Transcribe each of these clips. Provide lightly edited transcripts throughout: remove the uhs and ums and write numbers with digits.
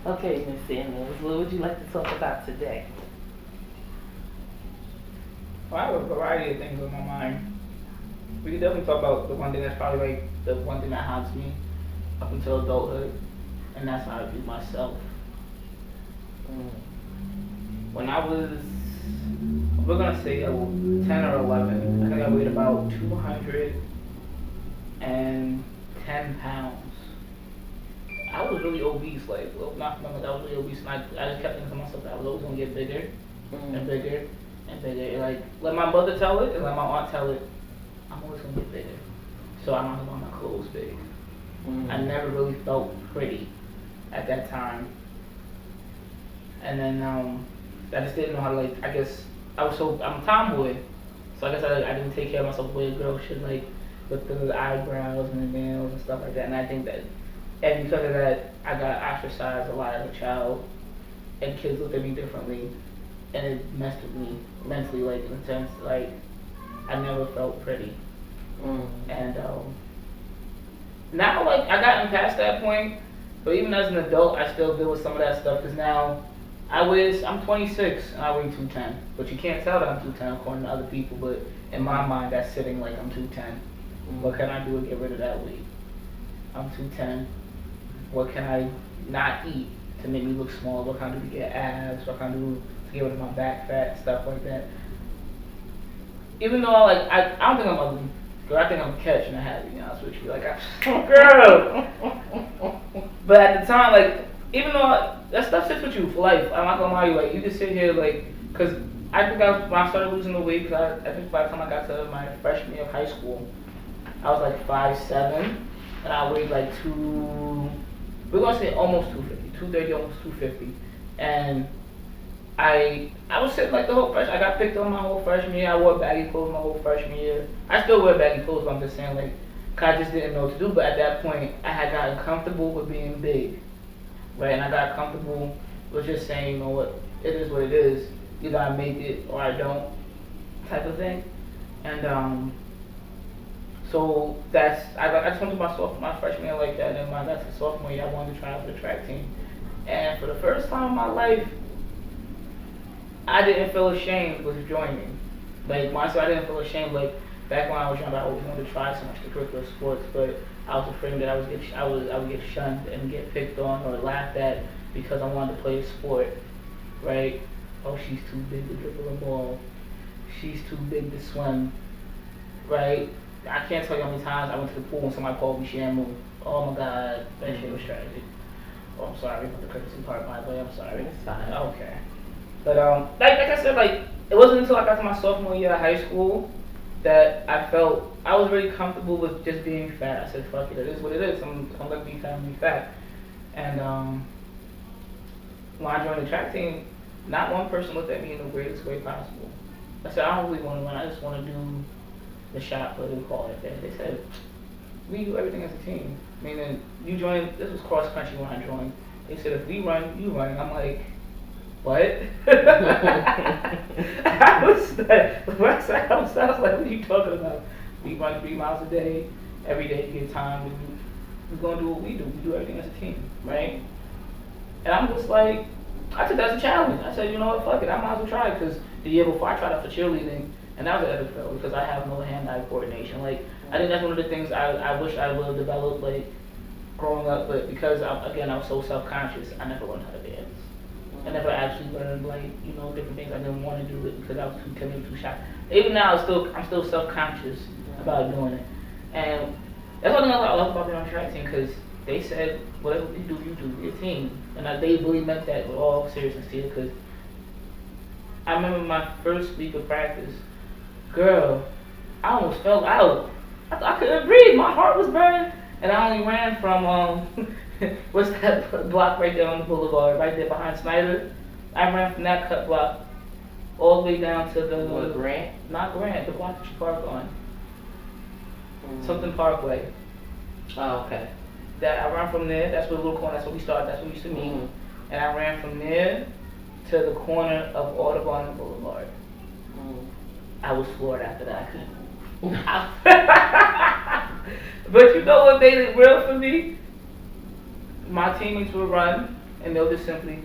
Okay, Miss Samuels, what would you like to talk about today? Well, I have a variety of things on my mind. We can definitely talk about the one thing that's probably like the one thing that haunts me up until adulthood, and that's how I view myself. Mm. When I was, we're gonna say 10 or 11, I think I weighed about 210 pounds. I was really obese, like, well, not like I was really obese, and I just kept thinking to myself that I was always gonna get bigger and Mm. bigger and bigger. And, like, let my mother tell it and let my aunt tell it, I'm always gonna get bigger. So I might as well want my clothes big. I Mm. never really felt pretty at that time. And then I just didn't know how to, like, I guess I'm a tomboy. So I guess I didn't take care of myself the way a girl should, like with the eyebrows and the nails and stuff like that. And I think that, and because of that, I got ostracized a lot as a child, and kids looked at me differently, and it messed with me mentally, like in a sense, like I never felt pretty. Mm. And now, like I gotten past that point, but even as an adult, I still deal with some of that stuff because now I'm 26 and I weigh 210, but you can't tell that I'm 210 according to other people. But in my mind, that's sitting like I'm 210. What Mm. can I do to get rid of that weight? I'm 210. What can I not eat to make me look small? What can I do to get abs? What can I do to get rid of my back fat? Stuff like that. Even though I don't think I'm ugly. Girl, I think I'm a catch and a habit, to be honest with you. Like, girl. But at the time, like, even though that stuff sits with you for life, I'm not gonna lie to you, like, you just sit here, like, because I think when I started losing the weight, because I think by the time I got to my freshman year of high school, I was like 5'7", and I weighed like we're gonna say almost 250, 230, almost 250. And I was sitting like the whole freshman. I got picked on my whole freshman year. I wore baggy clothes my whole freshman year. I still wear baggy clothes, but I'm just saying like, 'cause I just didn't know what to do. But at that point, I had gotten comfortable with being big, right? And I got comfortable with just saying, you know what, it is what it is. Either I make it or I don't, type of thing. And so I just went to my freshman year like that. And then when I got to sophomore year, I wanted to try out for the track team. And for the first time in my life, I didn't feel ashamed with joining. Like myself, I didn't feel ashamed. Like back when I was young, I always wanted to try so much extracurricular sports, but I was afraid that I would get shunned and get picked on or laughed at because I wanted to play a sport, right? Oh, she's too big to dribble a ball. She's too big to swim, right? I can't tell you how many times I went to the pool and somebody called me Shamu. Oh my God, that shit was tragic. Oh, I'm sorry about the courtesy part, by the way. I'm sorry. It's fine. Okay. But like I said, like it wasn't until I got to my sophomore year of high school that I felt I was really comfortable with just being fat. I said, "Fuck it, it is what it is. I'm gonna be fat, I'm gonna be fat." And when I joined the track team, not one person looked at me in the greatest way possible. I said, "I don't really want to win. I just want to do the shot put, we call it that." They said, "We do everything as a team." Meaning, you joined. This was cross country when I joined. They said, "If we run, you run." And I'm like, what? I was like, I was like, what are you talking about? We run 3 miles a day, every day you get time. We're gonna do what we do. We do everything as a team, right? And I'm just like, I took that as a challenge. I said, you know what, fuck it, I might as well try it because the year before I tried out for cheerleading, and that was an epic fail because I have no hand-eye coordination. Like, I think that's one of the things I wish I would have developed, like, growing up, but because, again, I was so self-conscious, I never learned how to dance. I never actually learned like different things. I didn't want to do it because I was too timid, too shy. Even now, I'm still self-conscious about doing it, and that's one thing I love about being on the track team because they said whatever you do, your team, and they really meant that with all seriousness here. Because I remember my first week of practice, girl, I almost fell out. I couldn't breathe. My heart was burning, and I only ran from what's that block right there on the boulevard, right there behind Snyder? I ran from that cut block all the way down to the What, Grant? not Grant, the block that you park on, Mm. something Parkway. Oh, okay. That I ran from there. That's where the little corner. That's where we started. That's where we used to meet. Mm. And I ran from there to the corner of Audubon and Boulevard. Mm. I was floored after that. I couldn't move. But you know what made it real for me? My teammates would run, and they'll just simply,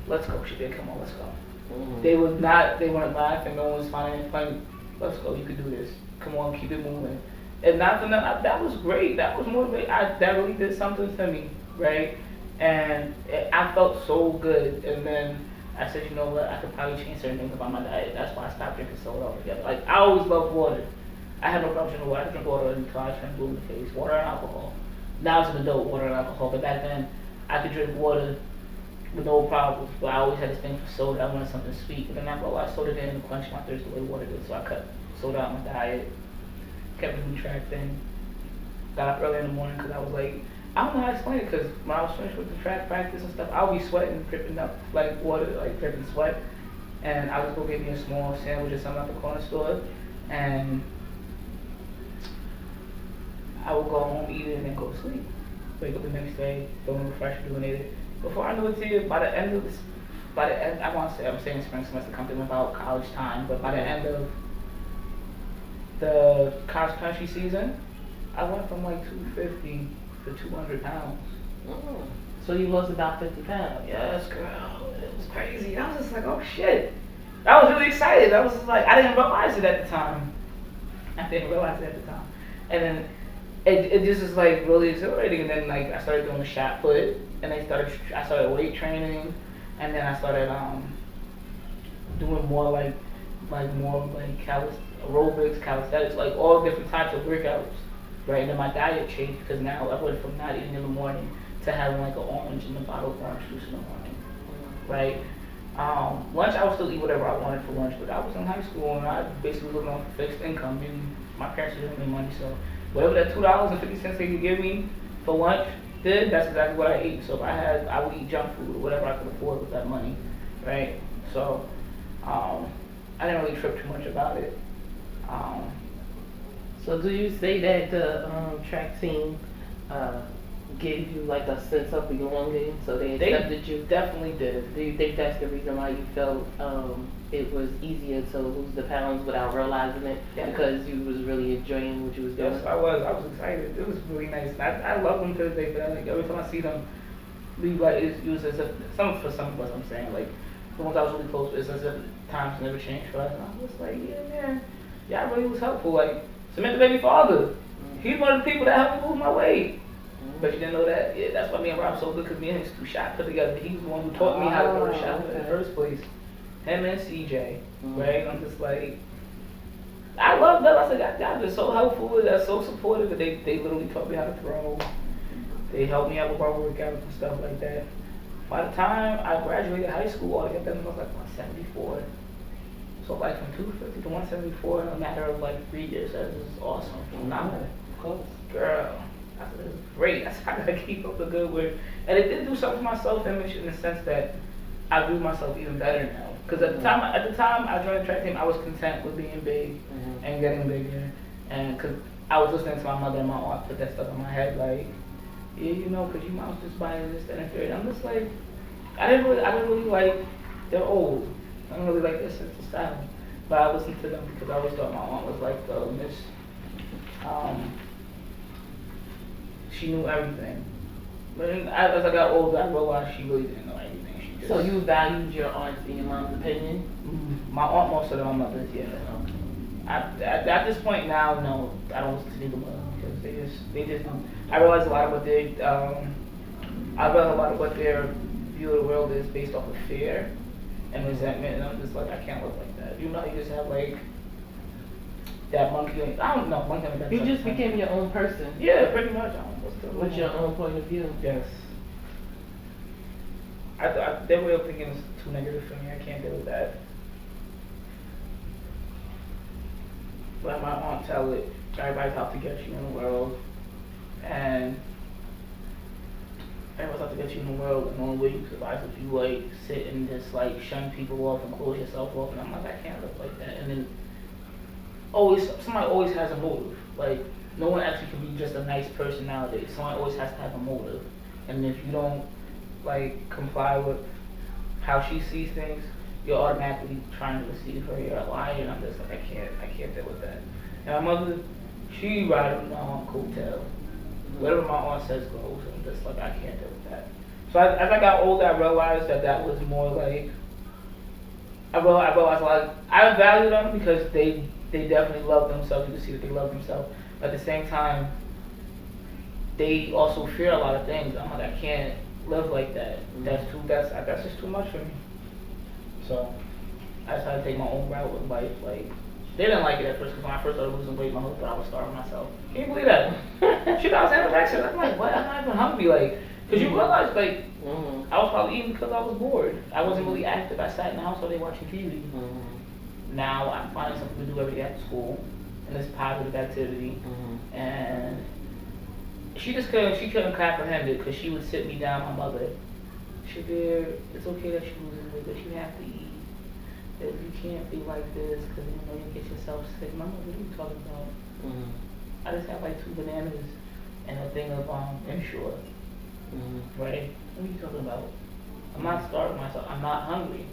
let's go, Shadir, come on, let's go. Mhm. They weren't laughing, no one was finding it funny. Let's go, you can do this. Come on, keep it moving. And not for nothing, that was great. That was motivating. That really did something to me, right? And I felt so good. And then I said, you know what? I could probably change certain things about my diet. That's why I stopped drinking soda altogether. Like I always loved water. I had no problem drinking water. I drink water until I turned blue in the face. Water and alcohol. Now as an adult, water and alcohol. But back then, I could drink water with no problems. But I always had this thing for soda. I wanted something sweet. But then I realized soda didn't quench my thirst the way water did. So I cut soda out my diet. Kept doing the track thing. Got up early in the morning because I was like, I don't know how to explain it because when I was finished with the track practice and stuff, I would be sweating, dripping up like water, like dripping sweat. And I would go get me a small sandwich or something at the corner store. And I would go home, eat it, and then go to sleep. Wake up the next day, feeling refreshed, rejuvenated. Before I knew it, to you, by the end of this, I want to say, I'm saying spring semester, something about college time, but by the end of the cross country season, I went from like 250 to 200 pounds. Mhm. So you lost about 50 pounds. Yes, girl, it was crazy. I was just like, oh shit. I was really excited. I was just like, I didn't realize it at the time. I didn't realize it at the time. And then it just was like really exhilarating. And then like I started doing the shot put, and I started weight training, and then I started doing more like aerobics, calisthenics, like all different types of workouts, right? And then my diet changed because now I went from not eating in the morning to having like an orange and a bottle of orange juice in the morning, right? Lunch I would still eat whatever I wanted for lunch, but I was in high school and I basically lived on fixed income. And my parents didn't give me money, so whatever that $2.50 they could give me for lunch did, that's exactly what I ate. So if I would eat junk food or whatever I could afford with that money, right? So I didn't really trip too much about it. So do you say that the track team gave you like a sense of belonging, so they accepted you? Definitely did. Do you think that's the reason why you felt it was easier to lose the pounds without realizing it? Yeah. Because you was really enjoying what you was doing? Yes, I was excited. It was really nice. I love them to this day, but like every time I see them, we like it's used as if for some of us. I'm saying like the ones I was really close with, it's as if times never changed for us. And I was like, yeah, man, y'all really was helpful. Like Samantha baby father, he's one of the people that helped me lose my weight. But you didn't know that? Yeah, that's why me and Rob so good, because me and his two shot put together. He was the one who taught me how to throw the shot put in the first place. Him and CJ, right? I'm just like, I love them. I said, y'all just so helpful. They're so supportive. But they literally taught me how to throw. They helped me out with my workouts and stuff like that. By the time I graduated high school, all I got done was like 174. So like from 250 to 174 in a matter of like 3 years. That is awesome. Phenomenal. Girl. I said, this is great. I said, I gotta keep up the good work. And it did do something for my self-image in the sense that I view myself even better now. Because at the time I joined the track team, I was content with being big and getting bigger. And because I was listening to my mother and my aunt put that stuff in my head, like, yeah, you know, because your mom's just buying this, that, and third. I'm just like, I didn't really like, they're old. I don't really like their sense of style. But I listened to them because I always thought my aunt was like the Miss. She knew everything. But then, as I got older, I realized she really didn't know everything. She just, So you valued your aunt's and your mom's opinion? my aunt more so than my mother's, yeah. At this point now, no, I don't listen to either one because they just don't. I realize a lot of what their view of the world is based off of fear and resentment, and I'm just like, I can't live like that. You know, you just have like that monkey. I don't know, monkey. You just became your own person. Yeah, pretty much. With your own point of view. Yes. Their way of thinking is too negative for me. I can't deal with that. Let my aunt tell it. Everybody's out to get you in the world, and everyone's out to get you in the world, and the only way you survive is if you like sit and just like shun people off and close yourself off. And I'm like, I can't live like that. And then somebody always has a motive. Like no one actually can be just a nice person nowadays. Someone always has to have a motive. And if you don't like comply with how she sees things, you're automatically trying to deceive her. You're a liar, and I'm just like, I can't deal with that. And my mother, she rides on my aunt's coattail. Whatever my aunt says goes. I'm just like, I can't deal with that. So as I got older, I realized that was more like, I realized like, I value them because they definitely love themselves. You can see that they love themselves. But at the same time, they also fear a lot of things. I'm like, I can't live like that. That's just too much for me. So I decided to take my own route with life. Like, they didn't like it at first because when I first started losing weight, my mother thought I was starving myself. Can you believe that? She thought I was anorexic. I'm like, what? I'm not even hungry. Like, because you realize, like, I was probably eating because I was bored. I wasn't really active. I sat in the house all day watching TV. Now I'm finding something to do every day at school, and it's positive activity. And she couldn't comprehend it because she would sit me down, my mother. She'd be, it's okay that you're losing weight, but you have to eat. That you can't be like this because you know you get yourself sick. Mama, what are you talking about? I just have like 2 bananas and a thing of Ensure. Right? What are you talking about? I'm not starving myself. I'm not hungry.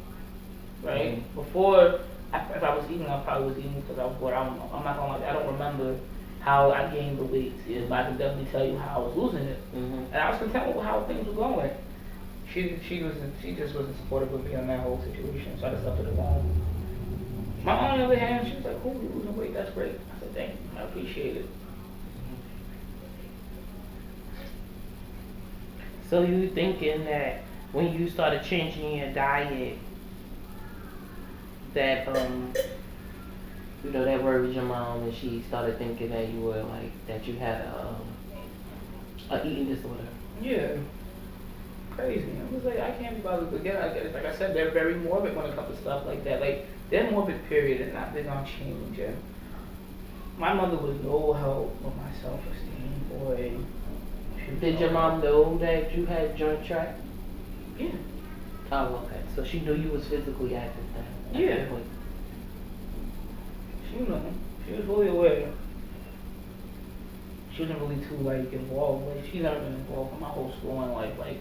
Right? Before, if I was eating, I probably was eating because I was bored. I don't know. I'm not gonna lie. I don't remember how I gained the weight. But I can definitely tell you how I was losing it. And I was content with how things were going. She just wasn't supportive of me on that whole situation, so I just left it alone. My mom, on the other hand, she was like, "Oh, you're losing weight. That's great." I said, "Thank you. I appreciate it." So you thinking that when you started changing your diet, that you know, that worried your mom, and she started thinking that you were like that you had a eating disorder. Yeah. Crazy. I was like, I can't be bothered. But again, like I said, they're very morbid when it comes to stuff like that. Like, they're morbid, period, and not big on change. And my mother was no help with my self-esteem, boy. Did your mom know that you had joint tract? Yeah. Oh, okay. So she knew you was physically active then? Yeah. She knew. She was fully aware. She wasn't really too like involved. Like, she's never been involved in my whole schooling life. Like,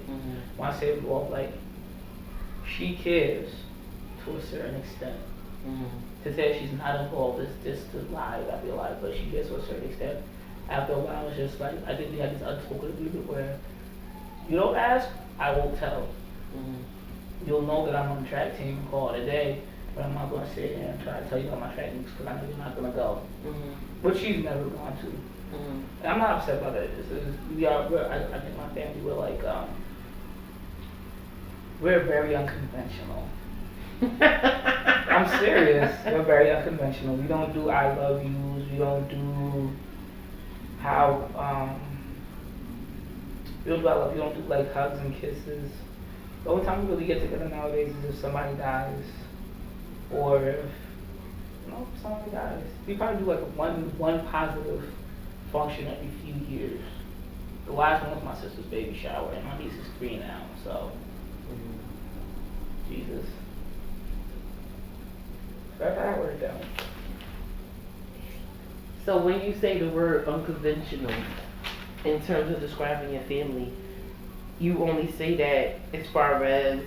when I say involved, like, she cares to a certain extent. To say she's not involved is just to lie. I feel like, but she cares to a certain extent. After a while, it's just like, I think we had this unspoken agreement where you don't ask, I won't tell. You'll know that I'm on the track team, call it a day, but I'm not going to sit here and try to tell you about my track meets because I know you're not going to go. But she's never gone to. And I'm not upset about it. I think my family, we're very unconventional. I'm serious. We're very unconventional. We don't do I love yous. We don't do we don't do I love you. We don't do like hugs and kisses. The only time we really get together nowadays is if somebody dies, or if somebody dies. We probably do like one positive function every few years. The last one was my sister's baby shower, and my niece is 3 now, so Jesus. That's how that worked out. So when you say the word unconventional, in terms of describing your family, you only say that as far as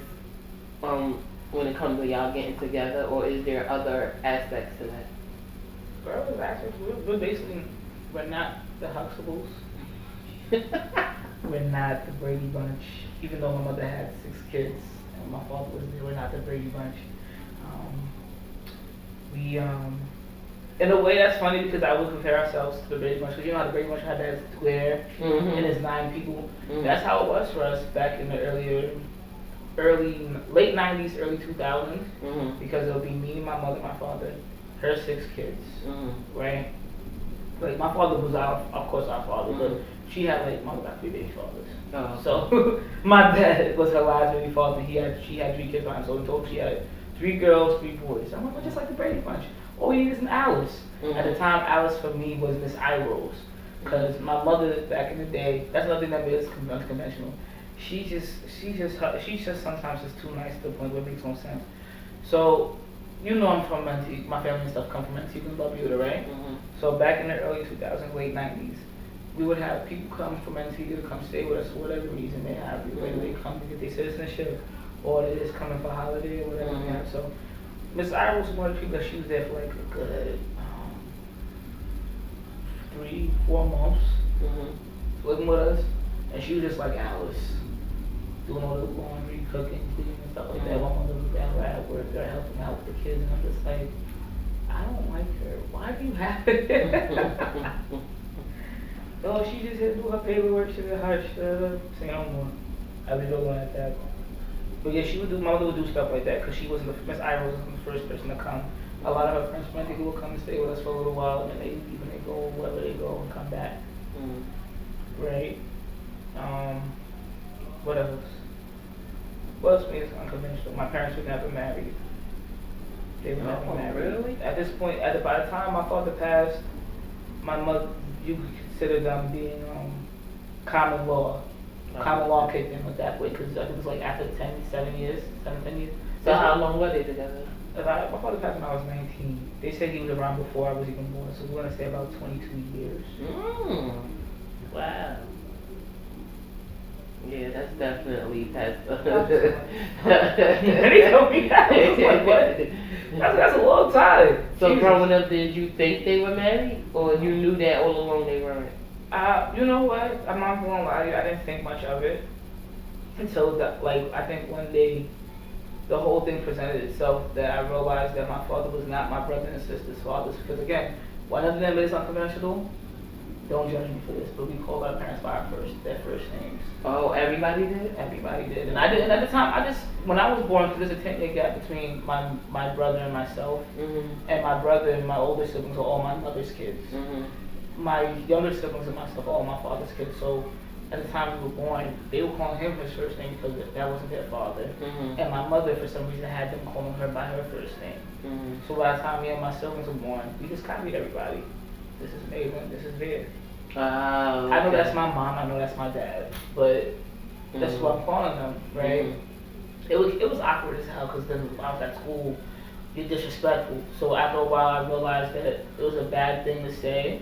when it comes to y'all getting together, or is there other aspects to that? Well, we're basically, we're not the Huxtables. We're not the Brady Bunch. Even though my mother had 6 kids and my father was there, we're not the Brady Bunch. In a way that's funny because I would compare ourselves to the Brady Bunch. Because you know how the Brady Bunch had that square and it's 9 people. That's how it was for us back in the late 90s, early 2000s. Because it would be me, my mother, my father, her 6 kids, right? Like, my father was of course our father, but she had like, mom got 3 baby fathers. Oh. So my dad was her last baby father. She had 3 kids on him, so in total she had 3 girls, 3 boys. I'm like, well, just like the Brady Bunch. All we need is an Alice. At the time, Alice for me was Miss Irose, because my mother back in the day, that's another thing that is unconventional. She just sometimes is too nice to the point where it makes no sense. So, you know, I'm from Antigua. My family and stuff come from Antigua and Barbuda, right? So back in the early 2000s, late 90s, we would have people come from Antigua to come stay with us for whatever reason they have. Whether they come to get their citizenship, or they're just coming for a holiday or whatever they have. So Miss Iris was one of the people that she was there for like a good 3-4 months, living with us, and she was just like Alice. doing all the laundry, cooking, cleaning, and stuff like that. My mother was down at work, they're helping out with the kids, and I'm just like, I don't like her. Why do you have it? Oh, she just had to do her paperwork. She did hush. Say no more. I was going at that. But yeah, my mother would do stuff like that because she wasn't Miss Ira wasn't the first person to come. A lot of her friends, friends would come and stay with us for a little while, and then they leave and they go wherever they go and come back. Right? What else? What else made us unconventional? My parents were never married. They were never married. Really? At this point, by the time my father passed, my mother, you could consider them being common law. Common law kicked in with that way because I think it was like after 10 years. So how long were they together? My father passed when I was 19. They said he was around before I was even born, so we're gonna say about 22 years. Wow. Yeah, that's definitely past. They told me that. I was like, what? That's a long time. So Jesus. growing up, did you think they were married, or you knew that all along they weren't? You know what? I'm not gonna lie. I didn't think much of it until I think one day, the whole thing presented itself that I realized that my father was not my brother and sister's fathers. Because again, one of them is unconventional. Don't judge me for this, but we called our parents by their first names. Oh, everybody did? Everybody did. And I did. And at the time, when I was born, because there's a 10-year gap between my brother and myself, and my brother and my older siblings are all my mother's kids. My younger siblings and myself are all my father's kids. So at the time we were born, they were calling him his first name because that wasn't their father. And my mother, for some reason, had them calling her by her first name. So by the time me and my siblings were born, we just copied everybody. This is Maylin, this is Veer. Okay. I know that's my mom, I know that's my dad, but that's what I'm calling them, right? It was awkward as hell because then when I was at school, you're disrespectful. So after a while, I realized that it was a bad thing to say.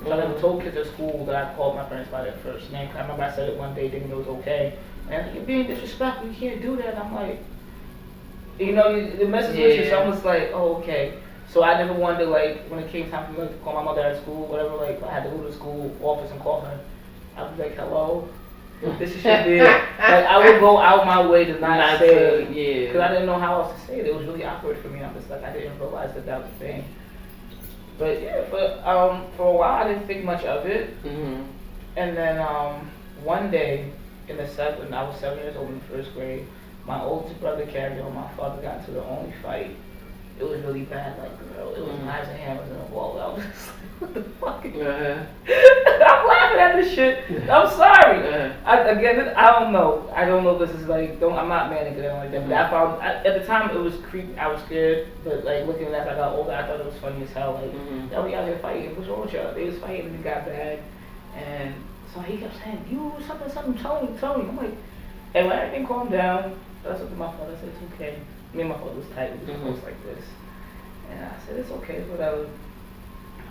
So I never told kids at school that I called my parents by their first name. I remember I said it one day, thinking it was okay. And like, you're being disrespectful, you can't do that. And I'm like, the message with you, so I was like, oh, okay. So I never wanted to, when it came time for me to call my mother at school, whatever, I had to go to the school office and call her. I was like, hello, this is your deal. I would go out my way to not say it. Yeah. Because I didn't know how else to say it. It was really awkward for me. I'm just I didn't realize that was a thing. But yeah, for a while I didn't think much of it. And then one day, I was 7 years old in first grade, my oldest brother carried on, my father got into the only fight. It was really bad, it was knives and hammers and a wall. I was just like, what the fuck? I'm laughing at this shit. I'm sorry. I don't know. I don't know if this is I'm not manic or anything like that. But I found, at the time, it was creepy. I was scared. But looking at it as I got older, I thought it was funny as hell. Now we out here fighting. What's wrong with y'all? They was fighting and it got bad. And so he kept saying, you, something, Tony. I'm like, and when everything calmed down, I said to my father, I said, it's okay. Me and my father was tight, we were close like this. And I said, it's okay, whatever.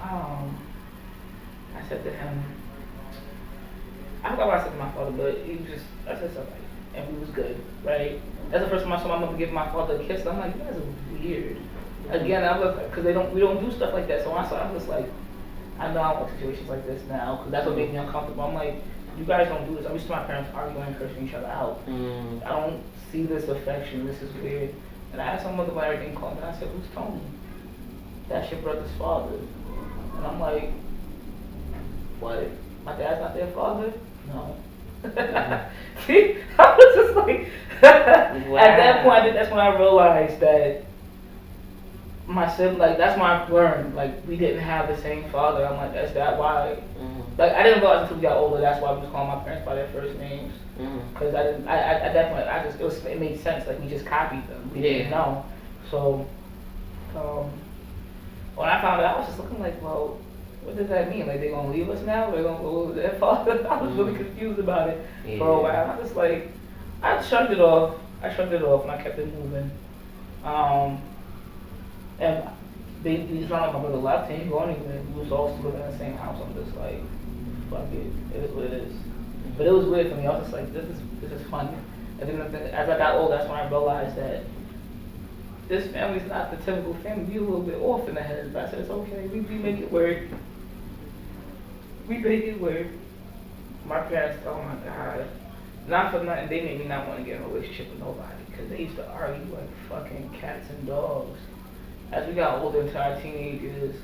I said to him, I forgot what I said to my father, but I said something, and we was good, right? That's the first time I saw my mother give my father a kiss. I'm like, you guys are weird. Again, I was because we don't do stuff like that. So I was just like, I know I want situations like this now, because that's what made me uncomfortable. I'm like, you guys don't do this. I'm used to my parents arguing and cursing each other out. I don't see this affection. This is weird. And I asked my mother about everything calmed down. I said, who's Tony? That's your brother's father. And I'm like, what? My dad's not their father? No. See? I was just like, wow. At that point, that's when I realized that my sibling, that's when I learned, we didn't have the same father. I'm like, that's that why? I didn't realize until we got older, that's why we was calling my parents by their first names. Because at that point, it made sense. We just copied them. We didn't know. So, when I found out, I was just looking well, what does that mean? They gonna leave us now? They're gonna go with their father? I was really confused about it for a while. I was I shrugged it off. And I kept it moving. And he's not my brother left. He ain't going anywhere. We was all still living in the same house. I'm just fuck it. It is what it is. But it was weird for me. I was just this is funny. And then as I got older, that's when I realized that this family's not the typical family. We a little bit off in the head. But I said, it's okay. We make it work. We make it work. My parents, oh my God. Not for nothing, they made me not want to get in a relationship with nobody because they used to argue like fucking cats and dogs. As we got older into our teenagers,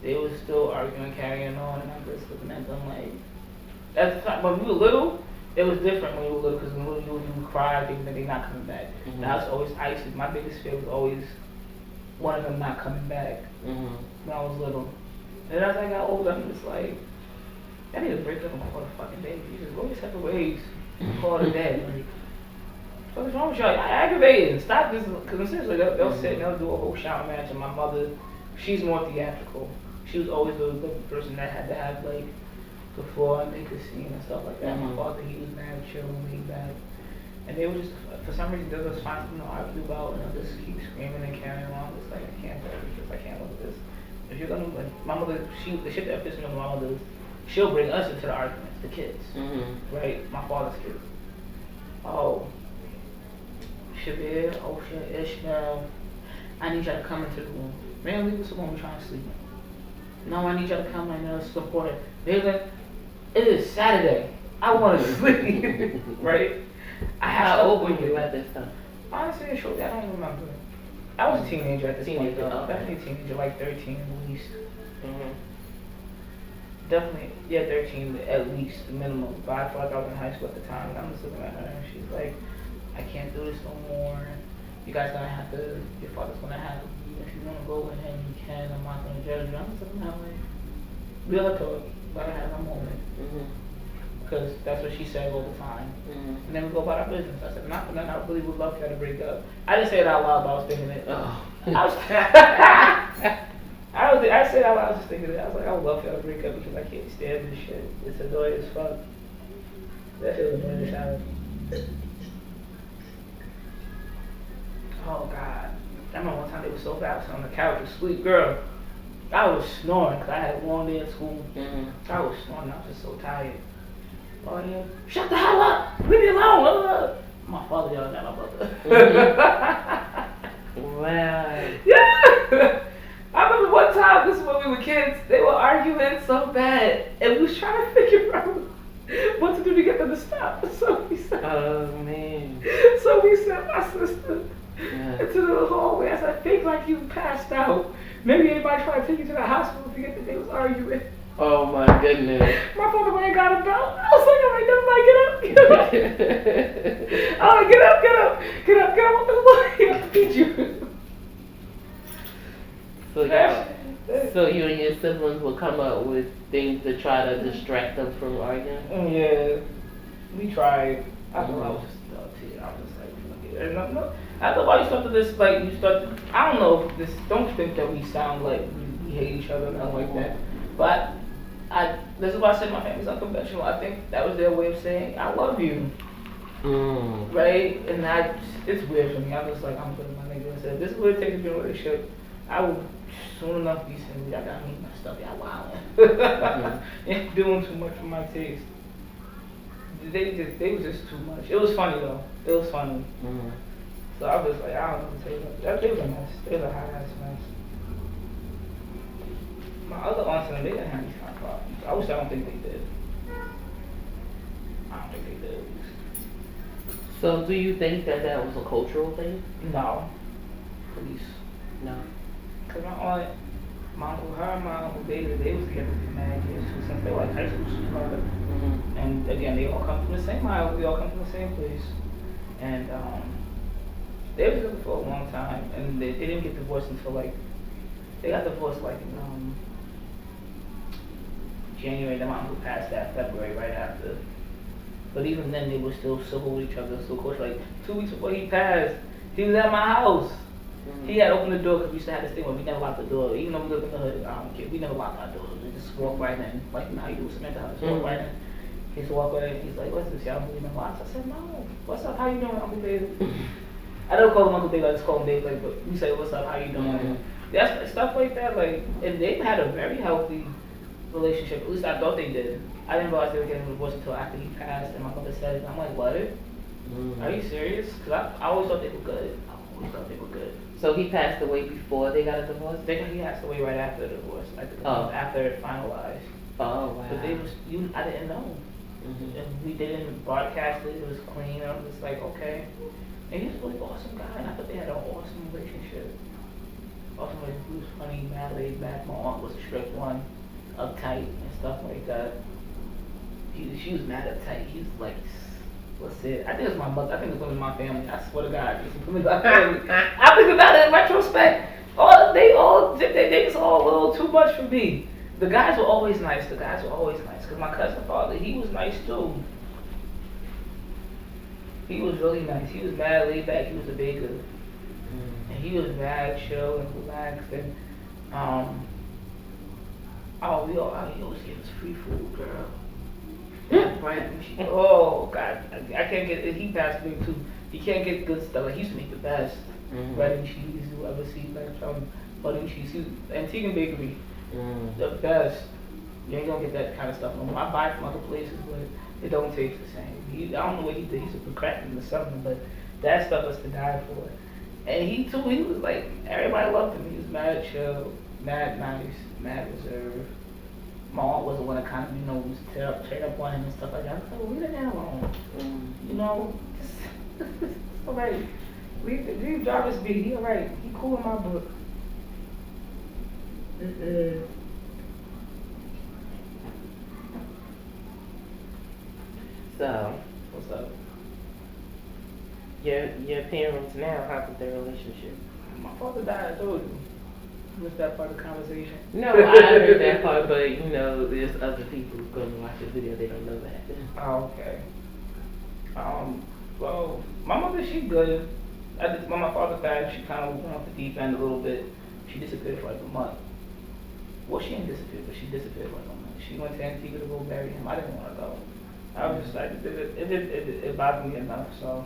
they was still arguing, carrying on, and I'm just looking at them like, at the time, when we were little, it was different when you were little because when you would cry, thinking that they're not coming back. Mhm. Now it's always icy. My biggest fear was always one of them not coming back Mhm. when I was little. And as I got older, I'm just like, I need to break up and call the fucking day. You just go your separate ways, call it a day. Like, what's wrong with y'all? I aggravated. Stop this. Because seriously, they'll sit and they'll do a whole shower match. And my mother, she's more theatrical. She was always the person that had to have like the floor and make a scene and stuff like that. Mhm. My father, he was mad, chill, laid back. And they were just, for some reason, they'll just find something to argue about and they'll just keep screaming and carrying on. It's like, I can't do it because I can't look at this. If you're gonna, like, my mother, the shit that pisses me off, my mother, she'll bring us into the arguments, the kids, right? My father's kids. Oh, Shabir, oh shit, Ishmael, I need y'all to come into the room. Man, leave us alone, we're trying to sleep. No, I need y'all to come right now, support it. Nigga, it is Saturday. I want to sleep, right? I have How to old were open you it. at this time? Honestly, shortly, I don't remember. I was a teenager at this point, Teenager, though. okay. Definitely a teenager, like 13 at least. Mhm. Definitely, yeah, 13 at least, the minimum. But I felt like I was in high school at the time, and I'm just looking at her, and she's like, I can't do this no more. You guys gonna have to, your father's gonna have to, if you wanna go with him, you can. I'm not gonna judge you. I'm just looking at her like, real talk, let her have a moment. Mhm. Because that's what she said all the time. Mhm. And then we go about our business. I said, not for nothing, I really would love for you to break up. I didn't say it out loud, but I was thinking it. Oh. I said it out loud, I was just thinking it. I was like, I would love for you to break up because I can't stand this shit. It's annoying as fuck. That shit was annoying as hell. Oh, God. I remember one time they were so bad, I was on the couch asleep. Girl, I was snoring because I had a long day at school. Mhm. I was snoring, I was just so tired. Oh yeah, shut the hell up! Leave me alone! My father yelling at my brother. Wow. Yeah! I remember one time, this is when we were kids, they were arguing so bad, and we was trying to figure out what to do to get them to stop. So we sent, Oh man. my sister Yeah. into the hallway. I said, I think like you passed out. Maybe anybody tried to take you to the hospital to forget that they was arguing. Oh my goodness. My father went and got a belt. I was like, alright, never mind, get up, get up. Oh, get up, off the way. I'll beat you. So you and your siblings will come up with things to try to distract them from arguing? Yeah, we tried. I thought I was just I was just like, fuck it. And no, after a while you start to this, like, you start, I don't know, this, don't think that we sound like we hate each other, nothing like that. But this is why I said my family's unconventional. I think that was their way of saying, I love you. Mm. Right? And it's weird for me. I'm just like, I'm putting my nigga and said, this is what it takes to be in a relationship. I will soon enough be single. I gotta meet my stuff. Y'all wildin'. Ain't doing too much for my taste. They was just too much. It was funny though. It was funny. Mm. So I was just like, I don't know what to tell you. They was a mess. They was a hot ass mess. My other aunts and them, they didn't have these kind of problems. I don't think they did. I don't think they did. So do you think that was a cultural thing? No. Police. No. Cause my aunt, my uncle, her and my uncle David, they was together for mad years too, since they were like high school sweethearts. Mm-hmm. And again, they all come from the same aisle, we all come from the same place. And they were together for a long time, and they didn't get divorced until like, they got divorced like in January, then my uncle passed that February right after. But even then, they were still civil with each other. So of course, like 2 weeks before he passed, he was at my house. Mm-hmm. He had opened the door because we used to have this thing where we never locked the door. Even though we lived in the hood, I don't care. We never locked our doors. We just walk right in, like how you do with Samantha House. Walk right in. He used to walk right in. He's like, "What's this? Y'all don't believe in locks?" I said, "No. What's up? How you doing, Uncle David?" I don't call him Uncle David. I just call him Dave. Like, but we say, "What's up? How you doing?" Mm-hmm. That's stuff like that. Like, and they had a very healthy relationship. At least I thought they did. I didn't realize they were getting divorced until after he passed, and my mother said it. I'm like, "What? Mm-hmm. Are you serious?" Because I always thought they were good. I always thought they were good. So he passed away before they got a divorce? He passed away right after the divorce, like Oh. after it finalized. Oh wow. But I didn't know. And we didn't broadcast it. It was clean. I was just like, okay. And he's a really awesome guy. And I thought they had an awesome relationship. Awesome, like, he was funny, mad laid back. My aunt was a strict one, uptight and stuff like that. She was mad uptight. He was like, what's it? I think it's my mother. I think it's one of my family. I swear to God, it's one of my family. I think about it in retrospect. They was all a little too much for me. The guys were always nice. Cause my cousin father, he was nice too. He was really nice. He was mad laid back. He was a baker, and he was mad chill and relaxed. And he always gave us free food, girl. Right. Oh God, I can't get it. He passed away too. You can't get good stuff. Like he used to make the best bread and cheese you ever see. Like bread and cheese. Antiguan Bakery, the best. You ain't gonna get that kind of stuff no more. I buy from other places, but it don't taste the same. I don't know what he did. He's a cracking or something, but that stuff was to die for. And he too. He was like everybody loved him. He was mad chill, mad nice, mad reserved. My aunt was the one that kind of, was tear up on him and stuff like that. I was like, well, leave that man alone. Just alright. Leave Jarvis be. He alright. He cool in my book. So, What's up? your parents now, how's their relationship? My father died, I told you. Missed that part of the conversation. No, I heard that part, but there's other people who's going to watch the video, they don't know that. Oh, okay. Well, my mother, she good. When my father died, she kind of went off the deep end a little bit. She disappeared for like a month. Well, she didn't disappear, but she disappeared for like a month. She went to Antigua to go bury him. I didn't want to go. I was just like, it bothered me enough, so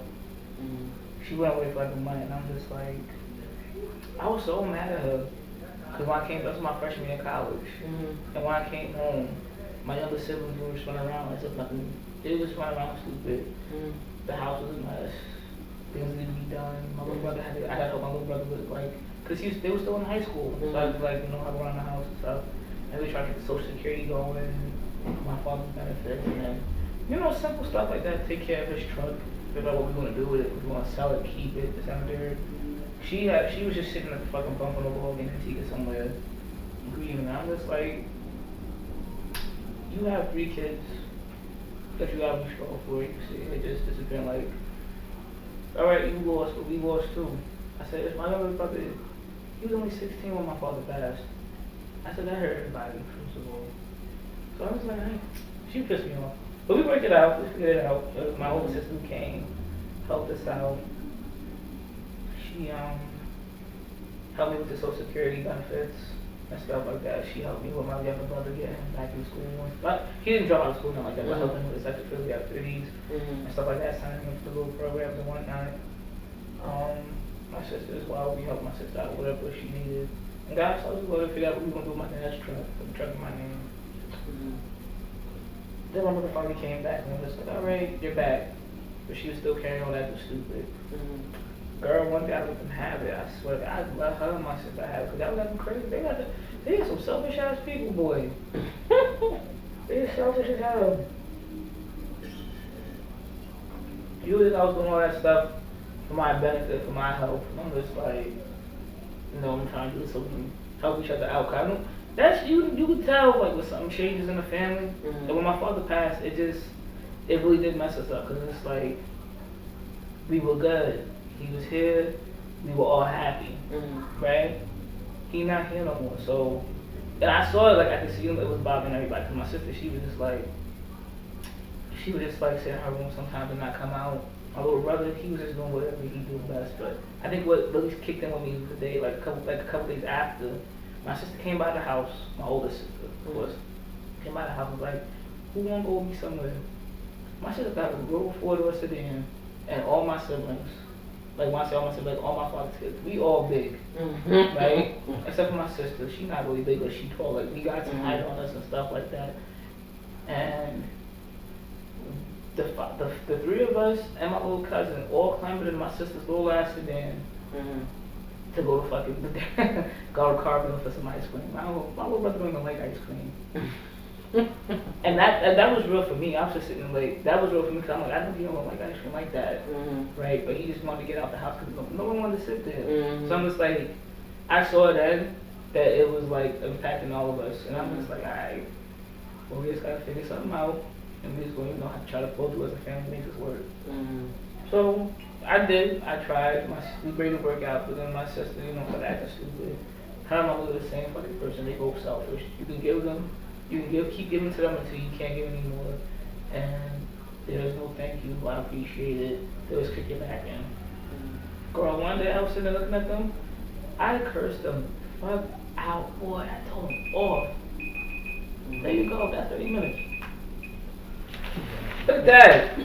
she went away for like a month, and I'm just like, I was so mad at her. Because when I came, that was my freshman year in college. And when I came home, my younger siblings were just running around as if nothing. They were just running around stupid. The house was a mess. Things needed to be done. My little brother I had to help my little brother with, like, because they were still in high school. So I was like, how to run the house and stuff. And we tried to get the Social Security going, my father's benefits, and then, simple stuff like that. Take care of his truck, figure out what we're going to do with it. If we want to sell it, keep it, this and that. She was just sitting at the fucking bump on the wall in Antigua somewhere, grieving. I'm just like, you have 3 kids that you gotta be strong for. You see, it just disappearing like, alright, you lost, but we lost too. I said, it's my younger brother. He was only 16 when my father passed. I said, that hurt everybody, first of all. So I was like, hey, she pissed me off. But we worked it out, we figured it out. My older sister came, helped us out. She helped me with the Social Security benefits and stuff like that. She helped me with my younger brother getting back in school. But he didn't drop out of school, nothing like that, but helped him with his extracurricular activities and stuff like that, signing him for the little programs and whatnot. My sister as well, we helped my sister out with whatever she needed. And guys, I was going to figure out what we were going to do with my dad's truck, put the truck in my name. Then my mother finally came back and was like, alright, you're back. But she was still carrying all that stupid. Girl, one day I let them have it. I swear to God, I let her and my sister have it. Because that was like crazy. They got some selfish ass people, boy. They selfish as hell. Usually I was doing all that stuff for my benefit, for my health. And I'm just like, I'm trying to do so we can help each other out. Cause I know, you could tell like when something changes in the family. And when my father passed, it really did mess us up. Because it's like, we were good. He was here, we were all happy, right? He not here no more. So, and I saw it, like I could see it was bothering everybody. Cause my sister, she was just like sit in her room sometimes and not come out. My little brother, he was just doing whatever he do best. But I think what really kicked in with me was the day, like a couple days after, my sister came by the house. My older sister, of course, came by the house and was like, "Who wanna go with me somewhere?" My sister got a little 4-door sedan, and all my siblings. Like when I say all my siblings, all my father's kids, we all big, right? Except for my sister, she not really big, but she tall. Like we got some height on us and stuff like that. And the 3 of us and my little cousin all climbed in my sister's little ass sedan to go to fucking go to Carville for some ice cream. My little brother don't even like ice cream. And that was real for me. I was just sitting like, that was real for me because I'm like, I know he don't like ice cream like that, right? But he just wanted to get out the house because no one wanted to sit there. So I'm just like, I saw then that it was like impacting all of us, and I'm just like, alright, well we just gotta figure something out, and we just gonna have to try to pull through as a family, make this work. So I did. I tried. We made it work out, but then my sister, started acting stupid. Her and my mother the same fucking person. They both selfish. You can give them, keep giving to them until you can't give anymore. And there's no thank you. I appreciate it. They always kick your back in. Girl, one day I was sitting there looking at them. I cursed them fuck out, boy. I told them off. There you go. That's 30 minutes. Look at that.